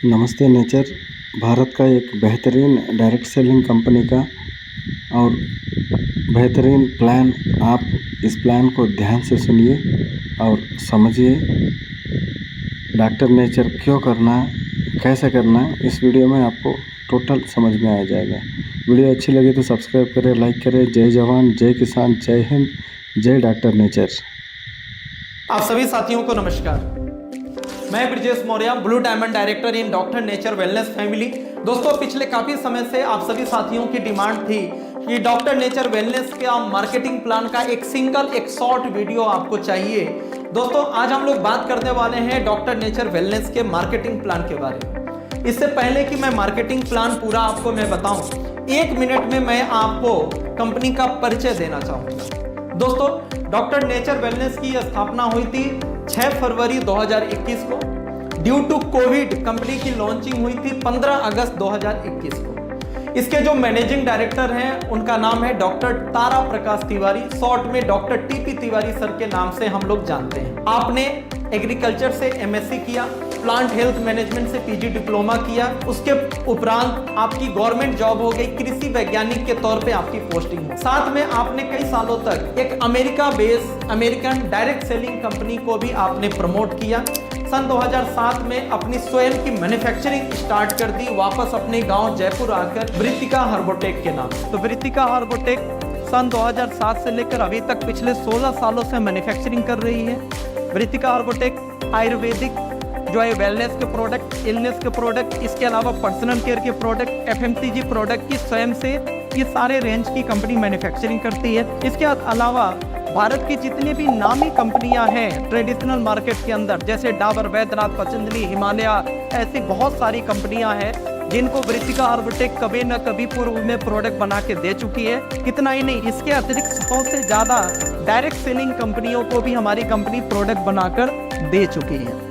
नमस्ते नेचर भारत का एक बेहतरीन डायरेक्ट सेलिंग कंपनी का और बेहतरीन प्लान। आप इस प्लान को ध्यान से सुनिए और समझिए। डॉक्टर नेचर क्यों करना, कैसे करना, इस वीडियो में आपको टोटल समझ में आ जाएगा। वीडियो अच्छी लगी तो सब्सक्राइब करें, लाइक करें। जय जवान, जय किसान, जय हिंद, जय डॉक्टर नेचर। आप सभी साथियों को नमस्कार। मैं Brijesh Maurya, blue diamond director in doctor nature wellness family. दोस्तों, पिछले काफ़ी समय से आप सभी साथियों की डिमांड थी कि डॉक्टर नेचर वेलनेस का मार्केटिंग प्लान का एक शॉर्ट वीडियो आपको चाहिए। दोस्तों, आज हम लोग बात करने वाले हैं डॉक्टर नेचर वेलनेस के मार्केटिंग प्लान के बारे में। इससे पहले कि मैं मार्केटिंग प्लान पूरा आपको मैं बताऊं, 1 मिनट में मैं आपको कंपनी का परिचय देना चाहूँगा। दोस्तों, डॉक्टर नेचर वेलनेस की स्थापना हुई थी 6 फरवरी 2021 को। ड्यू टू कोविड कंपनी की लॉन्चिंग हुई थी 15 अगस्त 2021 को। इसके जो मैनेजिंग डायरेक्टर हैं उनका नाम है डॉक्टर तारा प्रकाश तिवारी, शॉर्ट में डॉक्टर टीपी तिवारी सर के नाम से हम लोग जानते हैं। आपने एग्रीकल्चर से एमएससी किया, प्लांट हेल्थ मैनेजमेंट से पीजी डिप्लोमा किया। उसके उपरांत आपकी गवर्नमेंट जॉब हो गई, कृषि वैज्ञानिक के तौर पे आपकी पोस्टिंग हो। साथ में आपने कई सालों तक एक America based American direct selling company को भी आपने प्रमोट किया। सन 2007 में अपनी स्वयं की मैन्युफैक्चरिंग स्टार्ट कर दी, वापस अपने गांव जयपुर आकर वृत्तिका हर्बोटेक के नाम। तो वृत्तिका हर्बोटेक सन 2007 से लेकर अभी तक पिछले 16 सालों से मैन्युफैक्चरिंग कर रही है। वृत्तिका हर्बोटेक आयुर्वेदिक जो है वेलनेस के प्रोडक्ट, इलनेस के प्रोडक्ट, इसके अलावा पर्सनल केयर के प्रोडक्ट, एफएमसीजी प्रोडक्ट की स्वयं से ये सारे रेंज की कंपनी मैन्युफैक्चरिंग करती है। इसके अलावा भारत की जितनी भी नामी कंपनियां हैं ट्रेडिशनल मार्केट के अंदर, जैसे डाबर, वैद्यनाथ, पतंजलि, हिमालय, ऐसी बहुत सारी कंपनियां हैं जिनको वृत्तिका हर्बोटेक कभी न कभी पूर्व में प्रोडक्ट बना के दे चुकी है। इतना ही नहीं, इसके अतिरिक्त 100 से ज़्यादा डायरेक्ट सेलिंग कंपनियों को भी हमारी कंपनी प्रोडक्ट बनाकर दे चुकी है।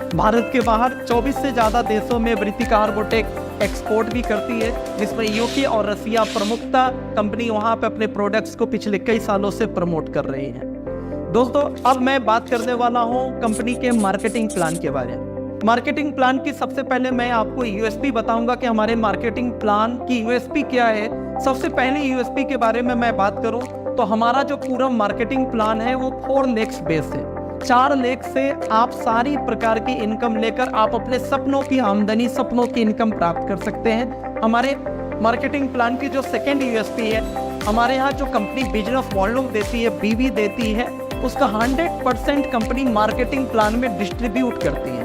भारत के बाहर 24 से ज़्यादा देशों में वृत्तिका हर्बोटेक एक्सपोर्ट भी करती है, जिसमें यूके और रसिया प्रमुखता कंपनी वहाँ पे अपने प्रोडक्ट्स को पिछले कई सालों से प्रमोट कर रही है। दोस्तों, अब मैं बात करने वाला हूँ कंपनी के मार्केटिंग प्लान के बारे में। मार्केटिंग प्लान की सबसे पहले मैं आपको यूएसपी बताऊंगा कि हमारे मार्केटिंग प्लान की यूएसपी क्या है। सबसे पहले यूएसपी के बारे में मैं बात करूँ तो हमारा जो पूरा मार्केटिंग प्लान है वो 4 लेक्स बेस है। 4 लेख से आप सारी प्रकार की इनकम लेकर आप अपने सपनों की आमदनी, सपनों की इनकम प्राप्त कर सकते हैं। हमारे मार्केटिंग प्लान की जो सेकेंड यूएसपी है, हमारे यहाँ जो कंपनी बिजनेस वॉल्यूम देती है, बीवी देती है, उसका 100% कंपनी मार्केटिंग प्लान में डिस्ट्रीब्यूट करती है।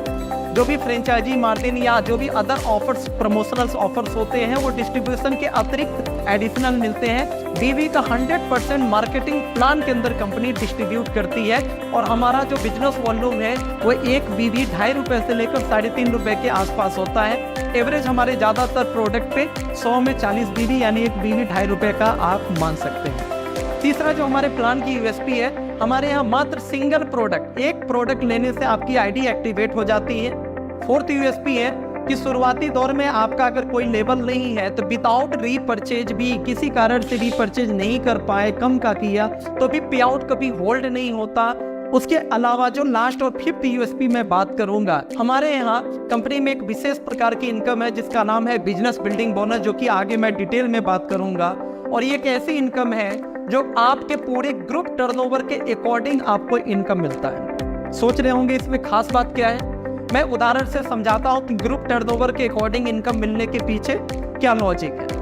जो भी फ्रेंचाइजी मार्जिन या जो भी अदर ऑफर्स, प्रमोशनल ऑफर्स होते हैं, वो डिस्ट्रीब्यूशन के अतिरिक्त एडिशनल मिलते हैं। बीवी का 100% मार्केटिंग प्लान के अंदर कंपनी डिस्ट्रीब्यूट करती है। और हमारा जो बिजनेस वॉल्यूम है वो एक बीवी 2.5 रुपये से लेकर 3.5 रुपये के आसपास होता है। एवरेज हमारे ज़्यादातर प्रोडक्ट पे 100 में 40 बीवी, यानी एक बीवी 2.5 रुपये का आप मान सकते हैं। तीसरा जो हमारे प्लान की यूएसपी है, हमारे यहाँ मात्र सिंगल प्रोडक्ट, एक प्रोडक्ट लेने से आपकी आईडी एक्टिवेट हो जाती है। फोर्थ यूएसपी है कि शुरुआती दौर में आपका अगर कोई लेवल नहीं है तो विदाउट रीपरचेज भी, किसी कारण से रीपरचेज नहीं कर पाए, कम का किया तो भी पे आउट कभी होल्ड नहीं होता। उसके अलावा जो लास्ट और 5th यूएसपी मैं बात करूंगा, हमारे यहाँ कंपनी में एक विशेष प्रकार की इनकम है जिसका नाम है बिजनेस बिल्डिंग बोनस, जो कि आगे मैं डिटेल में बात करूंगा। और ये एक ऐसी इनकम है जो आपके पूरे ग्रुप टर्नओवर के अकॉर्डिंग आपको इनकम मिलता है। सोच रहे होंगे इसमें खास बात क्या है, मैं उदाहरण से समझाता हूं कि ग्रुप टर्नओवर के अकॉर्डिंग इनकम मिलने के पीछे क्या लॉजिक है।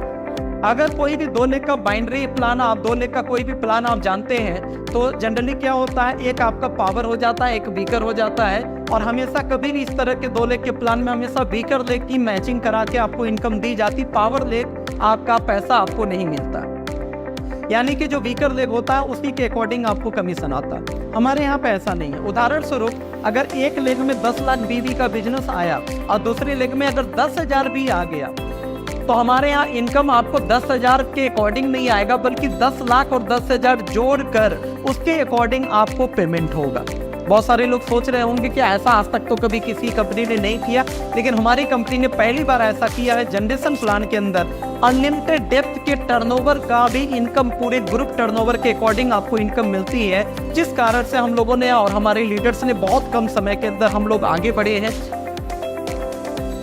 अगर कोई भी 2 लेख का बाइनरी प्लान, आप 2 लेख का कोई भी प्लान आप जानते हैं तो जनरली क्या होता है, एक आपका पावर हो जाता है, एक वीकर हो जाता है। और हमेशा कभी भी इस तरह के 2 लेख के प्लान में हमेशा वीकर लेख की मैचिंग करा के आपको इनकम दी जाती, पावर लेख आपका पैसा आपको नहीं मिलता। यानी कि जो वीकर लेग होता है उसी के अकॉर्डिंग आपको कमीशन आता है। हमारे यहाँ पे ऐसा नहीं है। उदाहरण स्वरूप, अगर एक लेग में 10 लाख बीवी का बिजनेस आया और दूसरे लेग में अगर 10,000 भी आ गया तो हमारे यहाँ इनकम आपको 10,000 के अकॉर्डिंग नहीं आएगा, बल्कि 10 लाख और 10,000 जोड़कर उसके अकॉर्डिंग आपको पेमेंट होगा। बहुत सारे लोग सोच रहे होंगे कि ऐसा आज तक तो कभी किसी कंपनी ने नहीं किया, लेकिन हमारी कंपनी ने पहली बार ऐसा किया है। जनरेशन प्लान के अंदर अनलिमिटेड डेप्थ के टर्नओवर का भी इनकम, पूरे ग्रुप टर्नओवर के अकॉर्डिंग आपको इनकम मिलती है, जिस कारण से हम लोगों ने और हमारे लीडर्स ने बहुत कम समय के अंदर हम लोग आगे बढ़े हैं।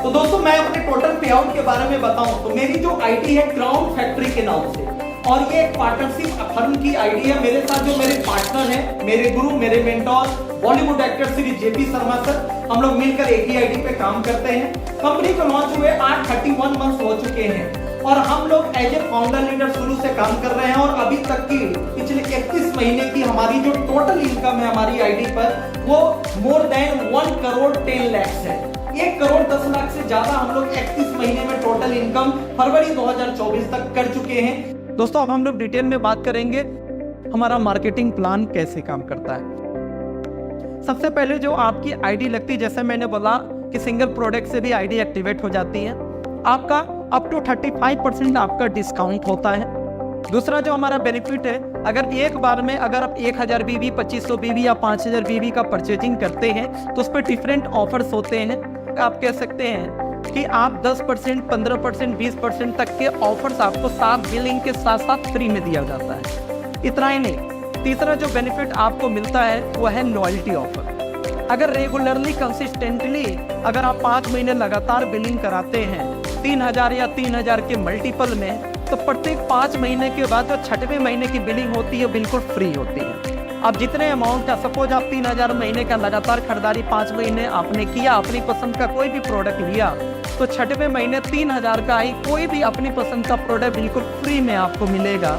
तो दोस्तों मैं अपने टोटल पे आउट के बारे में बताऊं तो मेरी जो आईडी है क्राउन फैक्ट्री के नाम से, और ये एक पार्टनरशिप फर्म की आईडी है। मेरे साथ जो मेरे पार्टनर हैं, मेरे गुरु, मेरे mentor, Bollywood actor Shri JP Sharma sir, हम लोग मिलकर एक ही आईडी पे काम करते हैं। कंपनी को लॉन्च हुए 31 मंथ हो चुके हैं और हम लोग एज ए फाउंडर लीडर शुरू से काम कर रहे हैं और अभी तक की पिछले 31 महीने की हमारी जो टोटल इनकम है हमारी आईडी पर वो मोर देन 1 करोड़ 10 लाख है। 1 करोड़ 10 लाख से ज्यादा हम लोग 31 महीने में टोटल इनकम फरवरी 2024 तक कर चुके हैं। दोस्तों अब हम लोग डिटेल में बात करेंगे हमारा मार्केटिंग प्लान कैसे काम करता है। सबसे पहले जो आपकी आईडी लगती है, जैसे मैंने बोला कि सिंगल प्रोडक्ट से भी आईडी एक्टिवेट हो जाती है, आपका अप टू 35% आपका डिस्काउंट होता है। दूसरा जो हमारा बेनिफिट है, अगर एक बार में अगर आप 1000 बीबी, 2500 बीबी या 5000 बीबी का परचेजिंग करते हैं तो उस पर डिफरेंट ऑफर्स होते हैं। आप कह सकते हैं कि आप 10%, 15%, 20% तक के ऑफर्स आपको साथ बिलिंग के साथ साथ फ्री में दिया जाता है। इतना ही नहीं, तीसरा जो बेनिफिट आपको मिलता है वो है लॉयल्टी ऑफर। अगर रेगुलरली कंसिस्टेंटली अगर आप 5 महीने लगातार बिलिंग कराते हैं 3000 या 3000 के मल्टीपल में, तो प्रत्येक 5 महीने के बाद जो 6वें महीने की बिलिंग होती है बिल्कुल फ्री होती है। अब जितने अमाउंट का, सपोज आप 3000 महीने का लगातार खरीदारी 5 महीने आपने किया, अपनी पसंद का कोई भी प्रोडक्ट लिया, तो 6वें महीने 3000 का ही कोई भी अपनी पसंद का प्रोडक्ट बिल्कुल फ्री में आपको मिलेगा।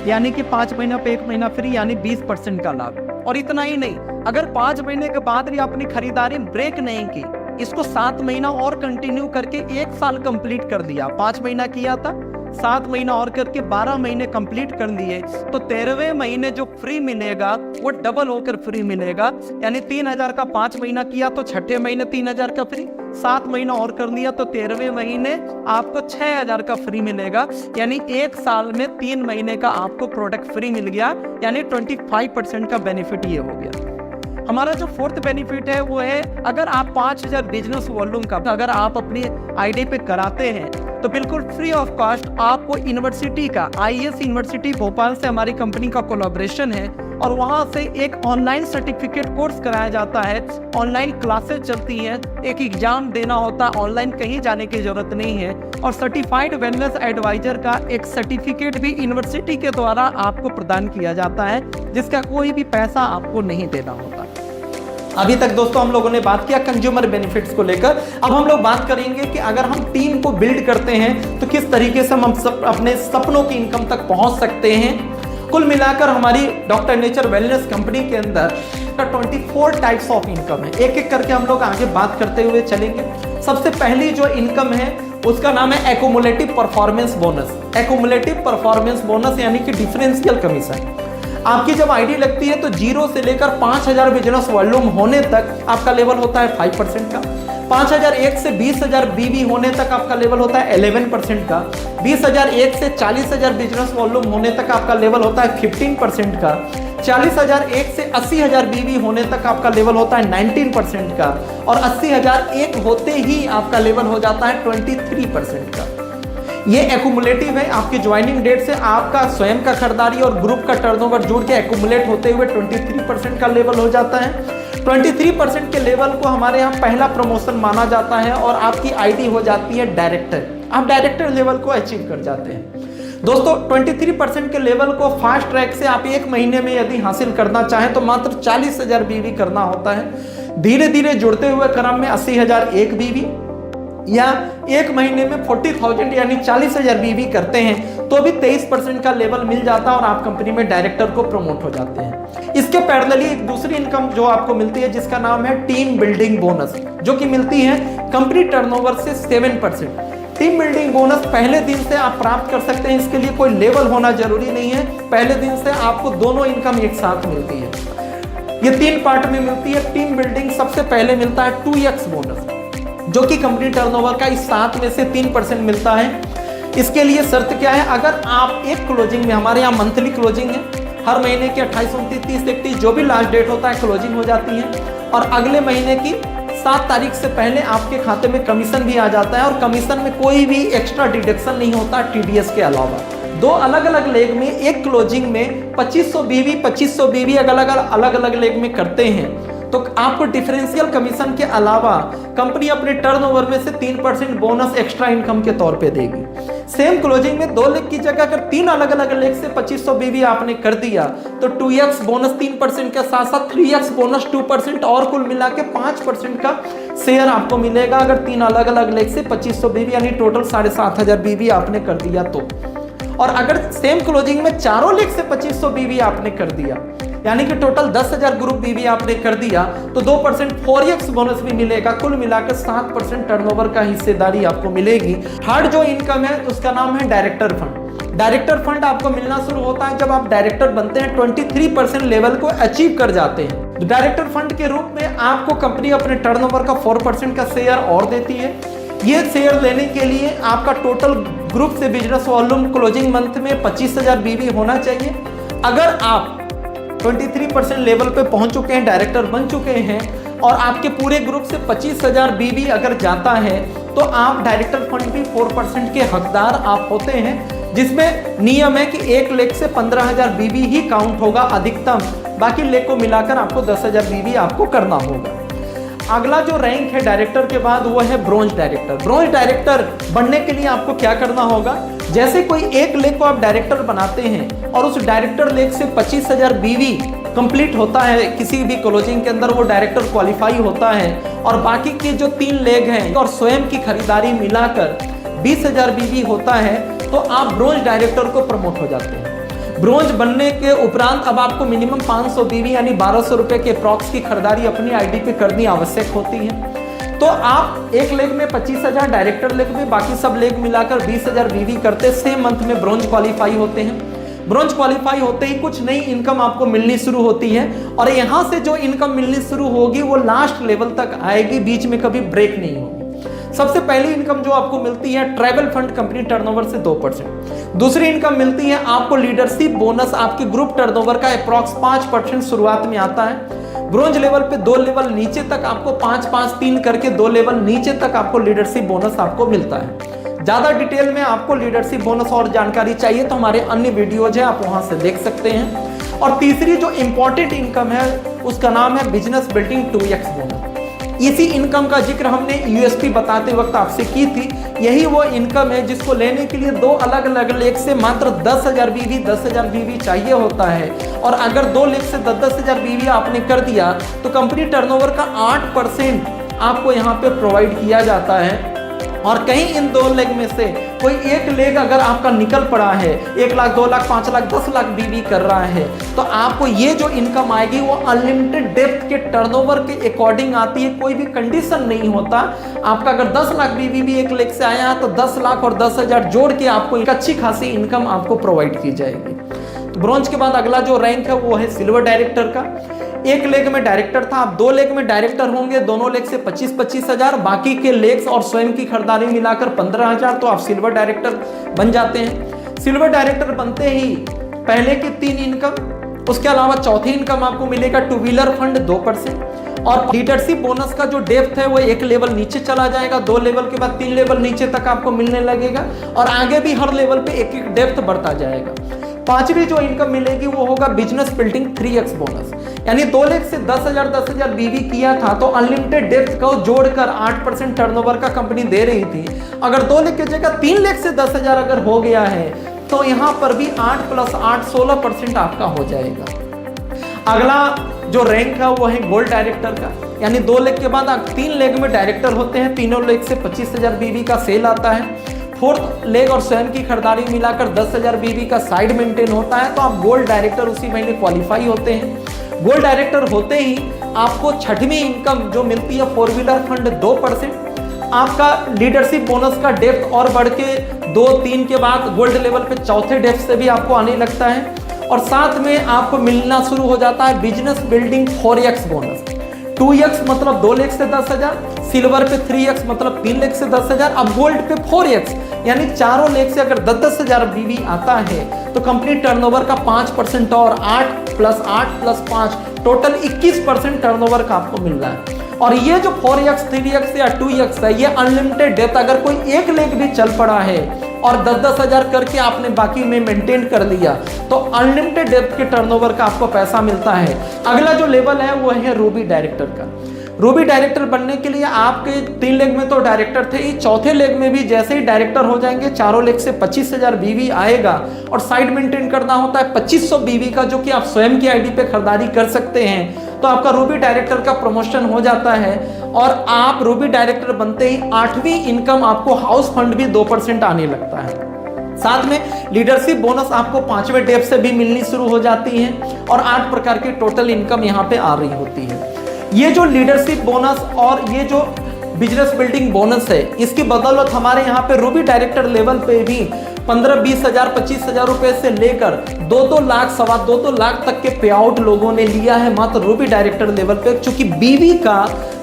यानी कि 5 महीना पे 1 महीना फ्री, यानी 20% का लाभ। और इतना ही नहीं, अगर 5 महीने के बाद भी अपनी खरीदारी ब्रेक नहीं की, इसको 7 महीना और कंटिन्यू करके 1 साल कंप्लीट कर दिया। 5 महीना किया था, 7 महीना और करके 12 महीने कंप्लीट कर लिए, तो 13वें महीने जो फ्री मिलेगा वो डबल होकर फ्री मिलेगा। यानी 3000 का 5 महीना किया तो 6ठे महीने 3000 का फ्री, 7 महीना और कर लिया तो 13वें महीने आपको 6000 का फ्री मिलेगा। यानी 1 साल में 3 महीने का आपको प्रोडक्ट फ्री मिल गया, यानी 25% का बेनिफिट ये हो गया। हमारा जो 4th बेनिफिट है वो है, अगर आप 5000 बिजनेस वॉल्यूम का अगर आप अपनी आईडी पे कराते हैं तो बिल्कुल फ्री ऑफ कॉस्ट आपको यूनिवर्सिटी का, IES यूनिवर्सिटी भोपाल से हमारी कंपनी का कोलैबोरेशन है और वहां से एक ऑनलाइन सर्टिफिकेट कोर्स कराया जाता है। ऑनलाइन क्लासेस चलती हैं, एक एग्जाम देना होता है, ऑनलाइन कहीं जाने की जरूरत नहीं है। और सर्टिफाइड वेलनेस एडवाइजर का एक सर्टिफिकेट भी यूनिवर्सिटी के द्वारा आपको प्रदान किया जाता है, जिसका कोई भी पैसा आपको नहीं देना होता। अभी तक दोस्तों हम लोगों ने बात किया कंज्यूमर बेनिफिट्स को लेकर। अब हम लोग बात करेंगे कि अगर हम टीम को बिल्ड करते हैं तो किस तरीके से हम अपने सपनों की इनकम तक पहुंच सकते हैं। कुल मिलाकर हमारी डॉक्टर नेचर वेलनेस कंपनी के अंदर 24 टाइप्स ऑफ इनकम है। एक एक करके हम लोग आगे बात करते हुए चलेंगे। सबसे पहली जो इनकम है उसका नाम है एक्युमुलेटिव परफॉर्मेंस बोनस। एक्युमुलेटिव परफॉर्मेंस बोनस यानी कि डिफरेंशियल कमीशन। आपकी जब आईडी लगती है तो 0 से लेकर 5000 बिजनेस वॉल्यूम होने तक आपका लेवल होता है 5% का। 5001 से 20000 बीबी होने तक आपका लेवल होता है 11% का। 20001 से 40000 बिजनेस वॉल्यूम होने तक आपका लेवल होता है 15% का। 40001 से 80000 बीबी होने तक आपका लेवल होता है 19% का। और 80001 होते ही आपका लेवल हो जाता है 23% का। ये एक्युमुलेटिव है। आपकी ज्वाइनिंग डेट से आपका स्वयं का खरीदारी और ग्रुप का टर्नओवर जुड़ के एक्युमुलेट होते हुए 23% का लेवल हो जाता है। 23% के लेवल को हमारे यहाँ पहला प्रमोशन माना जाता है और आपकी आईडी हो जाती है डायरेक्टर। आप डायरेक्टर लेवल को अचीव कर जाते हैं। दोस्तों 23% के लेवल को फास्ट ट्रैक से आप 1 महीने में यदि हासिल करना चाहें तो मात्र 40000 बीबी करना होता है। धीरे धीरे जुड़ते हुए क्रम में 80001 बीबी या 1 महीने में 40,000 यानी 40,000 बीबी करते हैं तो भी 23% का लेवल मिल जाता है और आप कंपनी में डायरेक्टर को प्रमोट हो जाते हैं। इसके पैरेलली एक दूसरी इनकम जो आपको मिलती है जिसका नाम है टीम बिल्डिंग बोनस, जो कि मिलती है कंपनी टर्नओवर से 7%। टीम बिल्डिंग बोनस पहले दिन से आप प्राप्त कर सकते हैं। इसके लिए कोई लेवल होना जरूरी नहीं है। पहले दिन से आपको दोनों इनकम एक साथ मिलती है। ये 3 पार्ट में मिलती है। टीम बिल्डिंग सबसे पहले मिलता है 2x बोनस, जो कि कंपनी टर्नओवर का इस 7 में से 3% मिलता है। इसके लिए शर्त क्या है, अगर आप एक क्लोजिंग में, हमारे यहाँ मंथली क्लोजिंग है, हर महीने की 28, 29, 30, 31 जो भी लास्ट डेट होता है क्लोजिंग हो जाती है और अगले महीने की 7 तारीख से पहले आपके खाते में कमीशन भी आ जाता है और कमीशन में कोई भी एक्स्ट्रा डिडक्शन नहीं होता TDS के अलावा। 2 अलग अलग लेग में, एक क्लोजिंग में 2500 बीबी अलग अलग लेग में करते हैं तो आपको डिफरेंशियल कमीशन के अलावा कंपनी अपने टर्नओवर में से 3% बोनस एक्स्ट्रा इनकम के तौर पे देगी। सेम क्लोजिंग में 2 लाख की जगह अगर 3 अलग अलग लेख से 2500 बीवी आपने कर दिया तो 2x बोनस 3% के साथ साथ 3x बोनस 2% और कुल मिला के 5% का शेयर आपको मिलेगा अगर 3 अलग अलग लेख से 2500 बीवी यानी टोटल 7500 बीवी आपने कर दिया तो। और अगर सेम क्लोजिंग में चारों लेख से 2500 बीवी आपने कर दिया यानी कि टोटल 10,000 ग्रुप बीवी आपने कर दिया तो 2% 4x बोनस भी मिलेगा, कुल मिलाकर 7% टर्नओवर का हिस्सेदारी आपको मिलेगी। थर्ड जो इनकम है उसका नाम है डायरेक्टर फंड। डायरेक्टर फंड आपको मिलना शुरू होता है जब आप डायरेक्टर बनते हैं, 23% लेवल को अचीव कर जाते हैं। डायरेक्टर फंड के रूप में आपको कंपनी अपने टर्नओवर का 4% का शेयर और देती है। ये शेयर लेने के लिए आपका टोटल ग्रुप से बिजनेस वॉल्यूम क्लोजिंग मंथ में 25,000 बीवी होना चाहिए। अगर आप 23% लेवल पे पहुंच चुके हैं, डायरेक्टर बन चुके हैं और आपके पूरे ग्रुप से 25,000 बीवी अगर जाता है तो आप डायरेक्टर फंड भी 4% के हकदार आप होते हैं, जिसमें नियम है कि 1 लाख से 15,000 बीवी ही काउंट होगा अधिकतम, बाकी लेख को मिलाकर आपको 10,000 बीवी आपको करना होगा। अगला जो रैंक है डायरेक्टर के बाद वो है ब्रोंज डायरेक्टर। ब्रोंज डायरेक्टर बनने के लिए आपको क्या करना होगा, जैसे कोई एक लेख को आप डायरेक्टर बनाते हैं और उस डायरेक्टर लेख से 25,000 बीवी कंप्लीट होता है किसी भी क्लोजिंग के अंदर, वो डायरेक्टर क्वालिफाई होता है और बाकी के जो 3 लेख हैं और स्वयं की खरीदारी मिलाकर 20,000 बीवी होता है तो आप ब्रोंज डायरेक्टर को प्रमोट हो जाते हैं। ब्रोंज बनने के उपरांत अब आपको मिनिमम 500 बीवी यानी 1200 रुपए के अप्रॉक्स की खरीदारी अपनी आईडी पे करनी आवश्यक होती है। तो आप एक लेग में 25,000, डायरेक्टर लेग में बाकी सब लेग मिलाकर 20,000 बीवी करते सेम मंथ में ब्रोंज क्वालिफाई होते हैं। ब्रोंज क्वालिफाई होते ही कुछ नई इनकम आपको मिलनी शुरू होती है और यहां से जो इनकम मिलनी शुरू होगी वो लास्ट लेवल तक आएगी, बीच में कभी ब्रेक नहीं होगी। सबसे पहली इनकम जो आपको मिलती है ट्रैवल फंड कंपनी टर्नओवर से 2%। दूसरी इनकम मिलती है आपको लीडरशिप बोनस, आपके ग्रुप टर्नओवर का अप्रॉक्स 5% शुरुआत में आता है। ब्रोंज लेवल पे 2 लेवल नीचे तक आपको 5-5-3 करके 2 लेवल नीचे तक आपको लीडरशिप बोनस आपको मिलता है। ज्यादा डिटेल में आपको लीडरशिप बोनस और जानकारी चाहिए तो हमारे अन्य वीडियोज है, आप वहां से देख सकते हैं। और तीसरी जो इंपॉर्टेंट इनकम है उसका नाम है बिजनेस बिल्डिंग 2x बोनस। इसी इनकम का जिक्र हमने यूएसपी बताते वक्त आपसे की थी। यही वो इनकम है जिसको लेने के लिए 2 अलग अलग लेख से मात्र 10,000 बीवी चाहिए होता है और अगर 2 लेख से 10,000 बीवी आपने कर दिया तो कंपनी टर्नओवर का 8% आपको यहाँ पे प्रोवाइड किया जाता है। और कहीं इन 2 लेग में से कोई एक लेग अगर आपका निकल पड़ा है, 1 लाख, 2 लाख, 5 लाख, 10 लाख बीवी कर रहा है तो आपको ये जो इनकम आएगी वो अनलिमिटेड डेप्थ के टर्नओवर के अकॉर्डिंग आती है, कोई भी कंडीशन नहीं होता। आपका अगर 10 लाख बीवी भी एक लेग से आया है तो 10 लाख और 10,000 जोड़ के आपको एक अच्छी खासी इनकम आपको प्रोवाइड की जाएगी। तो ब्रोंज के बाद अगला जो रैंक है वो है सिल्वर डायरेक्टर का। 1 लेग में डायरेक्टर था, आप 2 लेग में डायरेक्टर होंगे, दोनों लेग से 25,000, बाकी के लेग्स और स्वयं की खरीदारी मिलाकर 15,000, तो आप सिल्वर डायरेक्टर बन जाते हैं। सिल्वर डायरेक्टर बनते ही पहले की 3 इनकम, उसके अलावा चौथी इनकम आपको मिलेगा 2 व्हीलर फंड 2% और लीडरशिप बोनस का जो डेप्थ है वो 1 लेवल नीचे चला जाएगा, 2 लेवल के बाद 3 लेवल नीचे तक आपको मिलने लगेगा और आगे भी हर लेवल पे एक डेप्थ बढ़ता जाएगा। 5वीं जो इनकम मिलेगी वो होगा बिजनेस बिल्डिंग 3x बोनस, यानी 2 लेख से 10,000 बीवी किया था तो अनलिमिटेड डेप्थ को जोड़कर 8% टर्नओवर का कंपनी दे रही थी। अगर 2 लेख की जगह 3 लेख से 10,000 अगर हो गया है तो यहां पर भी 8 + 8 16% आपका हो जाएगा। अगला जो रैंक है वो है गोल्ड डायरेक्टर का, यानी 2 लेख के बाद आप 3 लेग में डायरेक्टर होते हैं, तीनों लेग से 25,000 बीवी का सेल आता है। 4th लेग और स्वयं की खरीदारी मिलाकर 10,000 बीवी का साइड मेंटेन होता है तो आप गोल्ड डायरेक्टर उसी महीने क्वालिफाई होते हैं। गोल्ड डायरेक्टर होते ही आपको 6वीं इनकम जो मिलती है 4 व्हीलर फंड 2%। आपका लीडरशिप बोनस का डेप्थ और बढ़ के 2-3 के बाद गोल्ड लेवल पे चौथे डेप्थ से भी आपको आने लगता है और साथ में आपको मिलना शुरू हो जाता है business building 4x bonus. 2x मतलब 2 लेख से 10,000, सिल्वर पे 3x मतलब 3 लेख से 10,000, अब गोल्ड पे 4x यानी चारों लेख से अगर 10,000 बीवी आता है तो कंपनी टर्नओवर का 5% और 8 + 8 + 5 टोटल 21% टर्नओवर का आपको मिल रहा है। और ये जो 4x, 3x या 2x है ये अनलिमिटेड डेप्थ, अगर कोई एक लेग भी चल पड़ा है और 10-10 हज़ार करके आपने बाकी में मेंटेन कर लिया तो अनलिमिटेड डेप्थ के टर्नओवर का आपको पैसा मिलता है। अगला जो लेवल है वो है रूबी डायरेक्टर का। रूबी डायरेक्टर बनने के लिए आपके 3 लेग में तो डायरेक्टर थे ही, चौथे लेग में भी जैसे ही डायरेक्टर हो जाएंगे चारों लेग से 25,000 बीवी आएगा और साइड मेंटेन करना होता है 2500 बीवी का, जो कि आप स्वयं की आईडी पे खरीदारी कर सकते हैं। तो आपका रूबी डायरेक्टर का प्रमोशन हो जाता है और आप रूबी डायरेक्टर बनते ही 8वीं इनकम आपको हाउस फंड भी 2% आने लगता है। साथ में लीडरशिप बोनस आपको 5वें डेप से भी मिलनी शुरू हो जाती है और 8 प्रकार की टोटल इनकम यहाँ पे आ रही होती है। ये जो लीडरशिप बोनस और ये जो बिजनेस बिल्डिंग बोनस है, इसकी बदौलत हमारे यहाँ पे रूबी डायरेक्टर लेवल पे भी 15-20 हज़ार 25 हज़ार रुपए से लेकर 2-2 लाख 2.25 लाख तक के पे आउट लोगों ने लिया है मात्र रूबी डायरेक्टर लेवल पे। चूंकि बीवी का,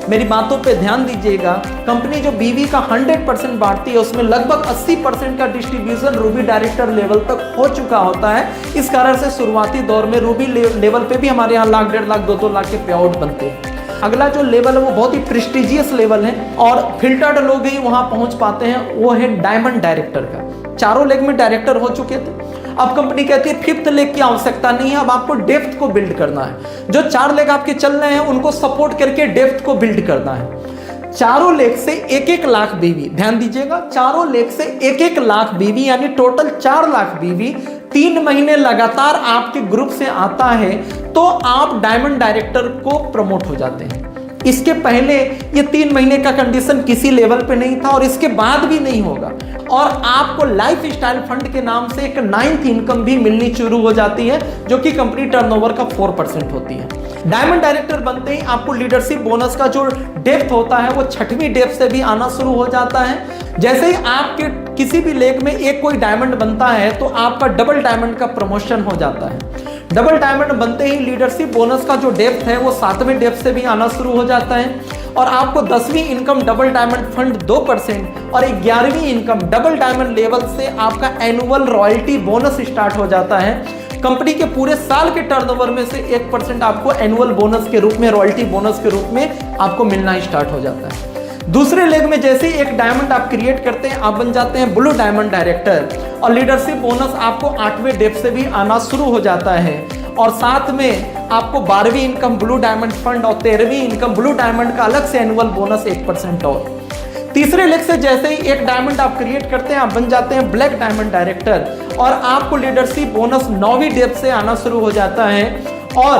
मेरी बातों पे ध्यान दीजिएगा, कंपनी जो बीवी का 100% बांटती है उसमें लगभग 80% का डिस्ट्रीब्यूशन रूबी डायरेक्टर लेवल तक हो चुका होता है। इस कारण से शुरुआती दौर में रूबी लेवल पे भी हमारे यहाँ 1 लाख 1.5 लाख 2-2 लाख के पे आउट बनते हैं। अगला जो लेवल है वो बहुत ही प्रेस्टिजियस लेवल है और फिल्टर्ड लोग ही वहां पहुंच पाते हैं, वो है डायमंड डायरेक्टर का। चारों लेग में डायरेक्टर हो चुके थे, अब कंपनी कहती है 5th लेग की आवश्यकता नहीं है, अब आपको डेप्थ को बिल्ड करना है। जो 4 लेग आपके चल रहे हैं उनको सपोर्ट करके डेप्थ को बिल्ड करना है। चारों लेग से 1-1 लाख बीवी, ध्यान दीजिएगा, चारों लेग से 1-1 लाख बीवी यानी टोटल 4 लाख बीवी 3 महीने लगातार आपके ग्रुप से आता है तो आप डायमंड डायरेक्टर को प्रमोट हो जाते हैं। इसके पहले ये 3 महीने का कंडीशन किसी लेवल पे नहीं था और इसके बाद भी नहीं होगा। और आपको लाइफ स्टाइल फंड के नाम से एक 9th इनकम भी मिलनी शुरू हो जाती है, जो कि कंपनी टर्नओवर का 4% होती है। डायमंड डायरेक्टर बनते ही आपको लीडरशिप बोनस का जो डेप्थ होता है वो 6वीं डेप्थ से भी आना शुरू हो जाता है। जैसे ही आपके किसी भी लेग में एक कोई डायमंड बनता है तो आपका डबल डायमंड का प्रमोशन हो जाता है। डबल डायमंड बनते ही लीडरशिप बोनस का जो डेप्थ है वो 7वें डेप्थ से भी आना शुरू हो जाता है और आपको 10वीं इनकम डबल डायमंड फंड 2% और 11वीं इनकम डबल डायमंड लेवल से आपका एनुअल रॉयल्टी बोनस स्टार्ट हो जाता है। कंपनी के पूरे साल के टर्नओवर में से 1% आपको एनुअल बोनस के रूप में, रॉयल्टी बोनस के रूप में आपको मिलना स्टार्ट हो जाता है। दूसरे लेग में जैसे ही एक डायमंड आप क्रिएट करते हैं आप बन जाते हैं ब्लू डायमंड डायरेक्टर और लीडरशिप बोनस आपको 8वें डेप से भी आना शुरू हो जाता है और साथ में आपको 12वीं इनकम ब्लू डायमंड फंड और 13वीं इनकम ब्लू डायमंड का अलग से एनुअल बोनस 1% और। तीसरे लेग से जैसे ही एक डायमंड आप क्रिएट करते हैं आप बन जाते हैं ब्लैक डायमंड डायरेक्टर और आपको लीडरशिप बोनस 9वीं डेप से आना शुरू हो जाता है और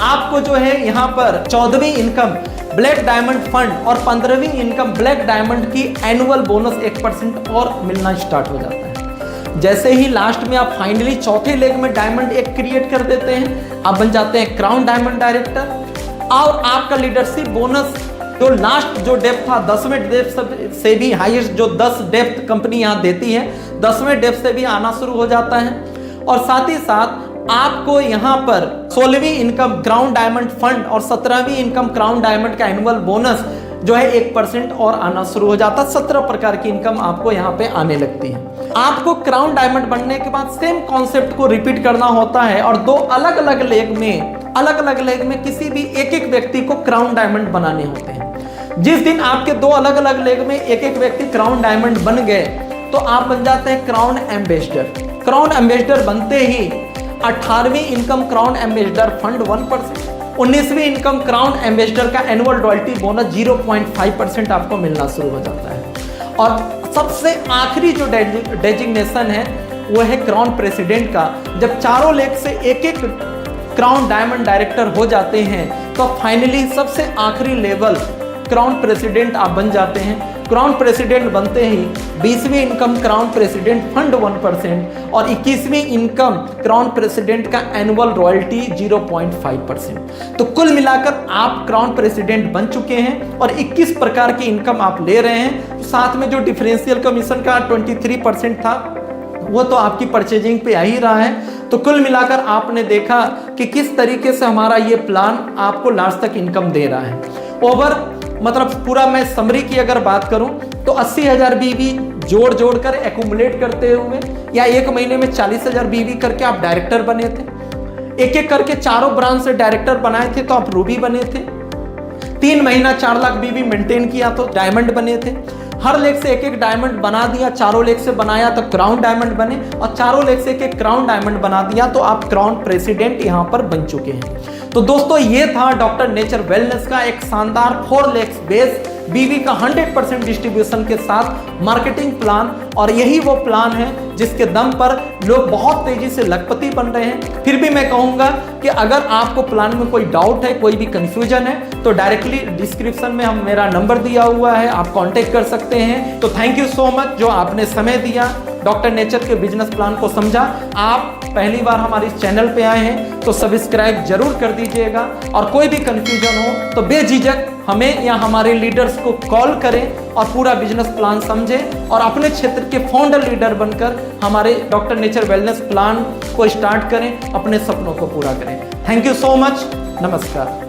आपको जो है यहाँ पर 14वीं इनकम ब्लैक डायमंड फंड और 15वीं इनकम ब्लैक डायमंड की एनुअल बोनस 1% और मिलना स्टार्ट हो जाता है। जैसे ही लास्ट में आप फाइनली चौथे लेग में डायमंड एक क्रिएट कर देते हैं आप बन जाते हैं क्राउन डायमंड डायरेक्टर और आपका लीडरशिप बोनस जो लास्ट जो डेप्थ था 10वें डेप्थ से भी हाईएस्ट जो 10 डेप्थ कंपनी यहाँ देती है 10वें डेप्थ से भी आना शुरू हो जाता है और साथ ही साथ आपको यहाँ पर 16वीं इनकम क्राउन डायमंड फंड और 17वीं इनकम क्राउन डायमंड का एनुअल बोनस जो है 1% और आना शुरू हो जाता है। 17 प्रकार की इनकम आपको यहाँ पे आने लगती है। आपको क्राउन डायमंड बनने के बाद सेम कॉन्सेप्ट को रिपीट करना होता है और 2 अलग अलग लेग में किसी भी एक व्यक्ति को क्राउन डायमंड बनाने होते हैं। जिस दिन आपके 2 अलग अलग लेग में एक व्यक्ति क्राउन डायमंड बन गए तो आप बन जाते हैं क्राउन एम्बेसडर। क्राउन एम्बेसडर बनते ही 18वीं इनकम क्राउन एम्बेसडर फंड 1%, 19वीं इनकम क्राउन एम्बेसडर का एनुअल रॉयल्टी बोनस 0.5% आपको मिलना शुरू हो जाता है और सबसे आखिरी जो डेजिग्नेशन है वो है क्राउन प्रेसिडेंट का। जब चारों लेग से एक क्राउन डायमंड डायरेक्टर हो जाते हैं तो फाइनली सबसे आखिरी लेवल क्राउन प्रेसिडेंट आप बन जाते हैं। क्राउन प्रेसिडेंट बनते ही 20वीं इनकम क्राउन प्रेसिडेंट फंड 1% और 21वीं इनकम क्राउन प्रेसिडेंट का एनुअल रॉयल्टी 0.5%। तो कुल मिलाकर आप क्राउन प्रेसिडेंट बन चुके हैं और 21 प्रकार की इनकम आप ले रहे हैं। साथ में जो डिफरेंशियल कमीशन का 23% था वो तो आपकी परचेजिंग पे आ ही रहा है। तो कुल मिलाकर आपने देखा कि किस तरीके से हमारा ये प्लान आपको लास्ट तक इनकम दे रहा है। ओवर मतलब पूरा मैं समरी की अगर बात करूं तो 80,000 बीवी जोड़ कर एक्यूमुलेट करते हुए या 1 महीने में 40,000 बीवी करके आप डायरेक्टर बने थे। एक करके चारों ब्रांच से डायरेक्टर बनाए थे तो आप रूबी बने थे। 3 महीना 4 लाख बीवी मेंटेन किया तो डायमंड बने थे। हर लेग से एक एक डायमंड बना दिया, चारों लेग से बनाया तो क्राउन डायमंड बने, और चारों लेग से एक एक क्राउन डायमंड बना दिया तो आप क्राउन प्रेसिडेंट यहां पर बन चुके हैं। तो दोस्तों ये था डॉक्टर नेचर वेलनेस का एक शानदार 4 लेग्स बेस बीवी का 100% डिस्ट्रीब्यूशन के साथ मार्केटिंग प्लान, और यही वो प्लान है जिसके दम पर लोग बहुत तेजी से लखपति बन रहे हैं। फिर भी मैं कहूंगा कि अगर आपको प्लान में कोई डाउट है, कोई भी कंफ्यूजन है, तो डायरेक्टली डिस्क्रिप्शन में हम मेरा नंबर दिया हुआ है, आप कांटेक्ट कर सकते हैं। तो थैंक यू सो मच जो आपने समय दिया, डॉक्टर नेचर के बिजनेस प्लान को समझा। आप पहली बार हमारे इस चैनल पे आए हैं तो सब्सक्राइब जरूर कर दीजिएगा, और कोई भी कंफ्यूजन हो तो बेझिझक हमें या हमारे लीडर्स को कॉल करें और पूरा बिजनेस प्लान समझें और अपने क्षेत्र के फाउंडर लीडर बनकर हमारे डॉक्टर नेचर वेलनेस प्लान को स्टार्ट करें, अपने सपनों को पूरा करें। थैंक यू सो मच, नमस्कार।